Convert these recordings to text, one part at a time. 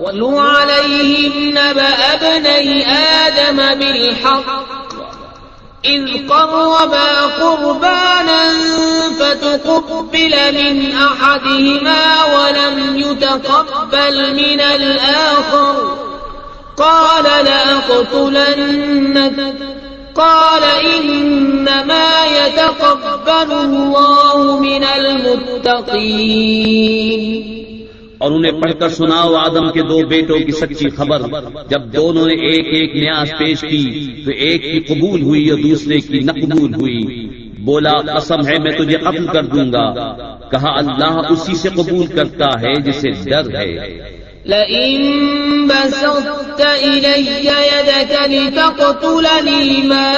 وَاتْلُ عَلَيْهِمْ نَبَأَ ابْنَيْ آدَمَ بِالْحَقِّ إِذْ قَرَّبَا قُرْبَانًا فَتُقُبِّلَ مِنْ أَحَدِهِمَا وَلَمْ يُتَقَبَّلْ مِنَ الْآخَرِ قَالَ لَأَقْتُلَنَّكَ قَالَ إِنَّمَا يَتَقَبَّلُ اللَّهُ مِنَ الْمُتَّقِينَ۔ اور انہیں پڑھ کر سناؤ آدم کے دو بیٹوں کی سچی خبر، جب دونوں نے ایک ایک نیاز پیش کی تو ایک کی قبول ہوئی اور دوسرے کی نہ قبول ہوئی۔ بولا قسم ہے میں تجھے قتل کر دوں گا، کہا اللہ اسی سے قبول کرتا ہے جسے ڈر ہے۔ لئن بسطت إلي يدك لتقتلني ما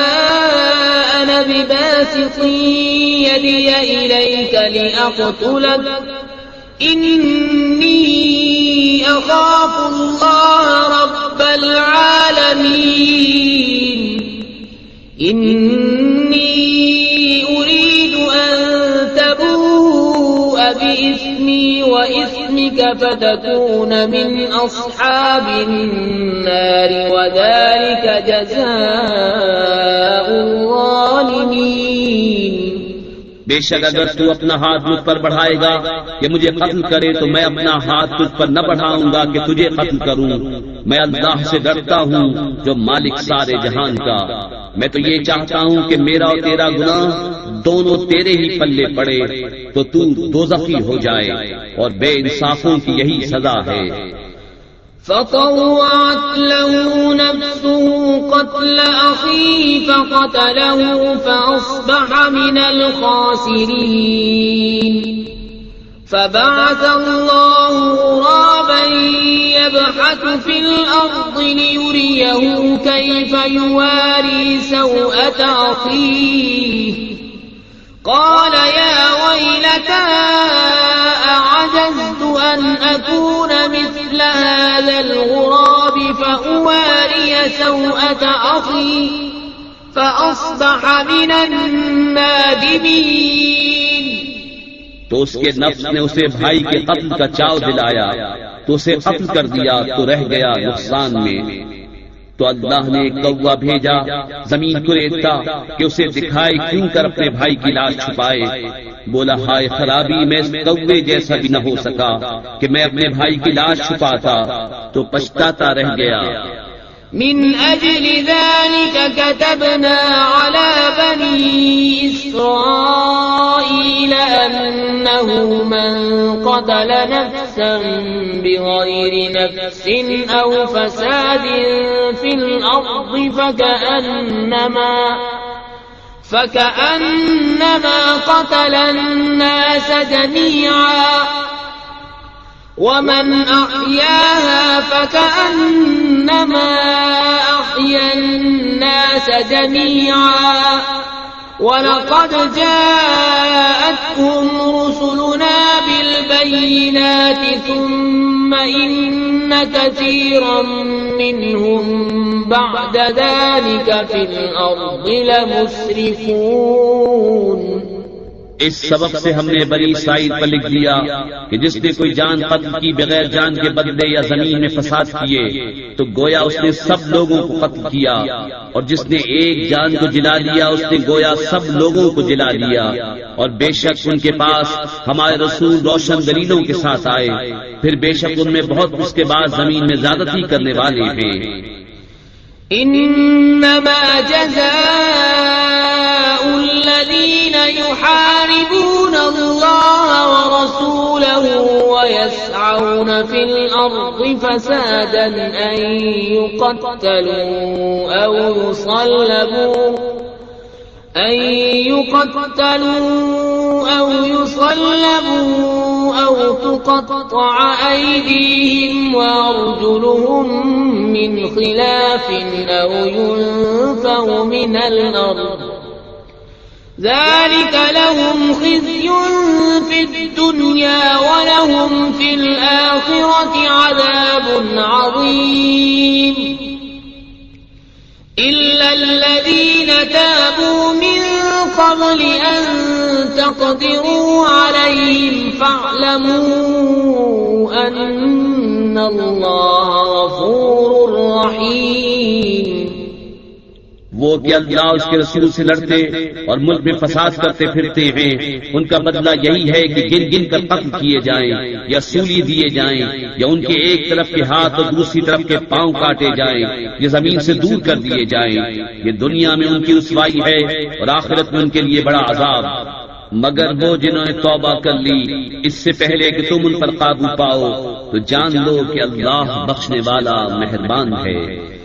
أنا بباسط يدي إليك لأقتلك إني أخاف الله رب العالمين إني أريد أن تبوء بإثمي وإثمك فتكون من أصحاب النار وذلك جزاء الظالمين۔ بے شک اگر تو اپنا ہاتھ مجھ پر بڑھائے گا کہ مجھے قتل کرے تو میں اپنا ہاتھ تجھ پر نہ بڑھاؤں گا کہ تجھے قتل کروں۔ میں اللہ سے ڈرتا ہوں جو مالک سارے جہان کا۔ میں تو یہ چاہتا ہوں کہ میرا اور تیرا گناہ دونوں تیرے ہی پلے پڑے تو تو دوزخی ہو جائے، اور بے انصافوں کی یہی سزا ہے۔ فطوعت له نفسه قتل أخيه فقتله فأصبح من الخاسرين فبعث الله غرابا يبحث في الأرض ليريه كيف يواري سوءة أخيه قال يا ويلتى أعجزت أن أكون مثل هذا الغراب فأواري سوءة أخي فأصبح من النادمين۔ تو اس کے نفس نے اسے بھائی کے قتل کا چاو دلایا تو اسے قتل کر دیا تو رہ گیا نقصان میں۔ تو اللہ نے ایک کوا بھیجا زمین کو ریتتا کہ اسے دکھائے کیوں کر اپنے بھائی کی لاش چھپائے۔ بولا ہائے خرابی، میں اس کوے جیسا بھی نہ ہو سکا کہ میں اپنے بھائی کی لاش چھپاتا، تو پچھتاتا رہ گیا۔ من أجل ذلك كتبنا على بني إسرائيل أنه من قتل نفسا بغير نفس أو فساد في الأرض فكأنما قتل الناس جميعا ومن أحياها فكأنما أحيا الناس جميعا ولقد جاءتهم رسلنا بالبينات ثم إن كثيرا منهم بعد ذلك في الأرض لمسرفون۔ اس سبب سے ہم نے بنی اسرائیل پر لکھ دیا کہ جس نے کوئی جان قتل کی بغیر جان کے بدلے یا زمین میں فساد کیے تو گویا اس نے سب لوگوں کو قتل کیا، اور جس نے ایک جان کو جلا لیا اس نے گویا سب لوگوں کو جلا لیا۔ اور بے شک ان کے پاس ہمارے رسول روشن دلیلوں کے ساتھ آئے، پھر بے شک ان میں بہت اس کے بعد زمین میں زیادتی کرنے والے ہیں۔ انما جزاء الذين يحاربون الله ورسوله ويسعون في الأرض فسادا أن يقتلوا أو يصلبوا أو تقطع أيديهم وأرجلهم من خلاف أو ينفوا من الأرض ذلك لهم خزي في الدنيا ولهم في الآخرة عذاب عظيم إلا الذين تابوا من قبل أن تقدروا عليهم فاعلموا أن إن الله غفور رحيم. وہ کہ اللہ اس کے رسول سے لڑتے اور ملک میں فساد کرتے پھرتے ہیں، ان کا بدلہ یہی ہے کہ گن گن کر قتل کیے جائیں یا سولی دیے جائیں یا ان کے ایک طرف کے ہاتھ اور دوسری طرف کے پاؤں کاٹے جائیں یا زمین سے دور کر دیے جائیں. یہ دنیا میں ان کی رسوائی ہے اور آخرت میں ان کے لیے بڑا عذاب. مگر وہ جنہوں نے توبہ کر لی اس سے پہلے کہ تم ان پر قابو پاؤ تو جان لو کہ اللہ بخشنے والا مہربان ہے.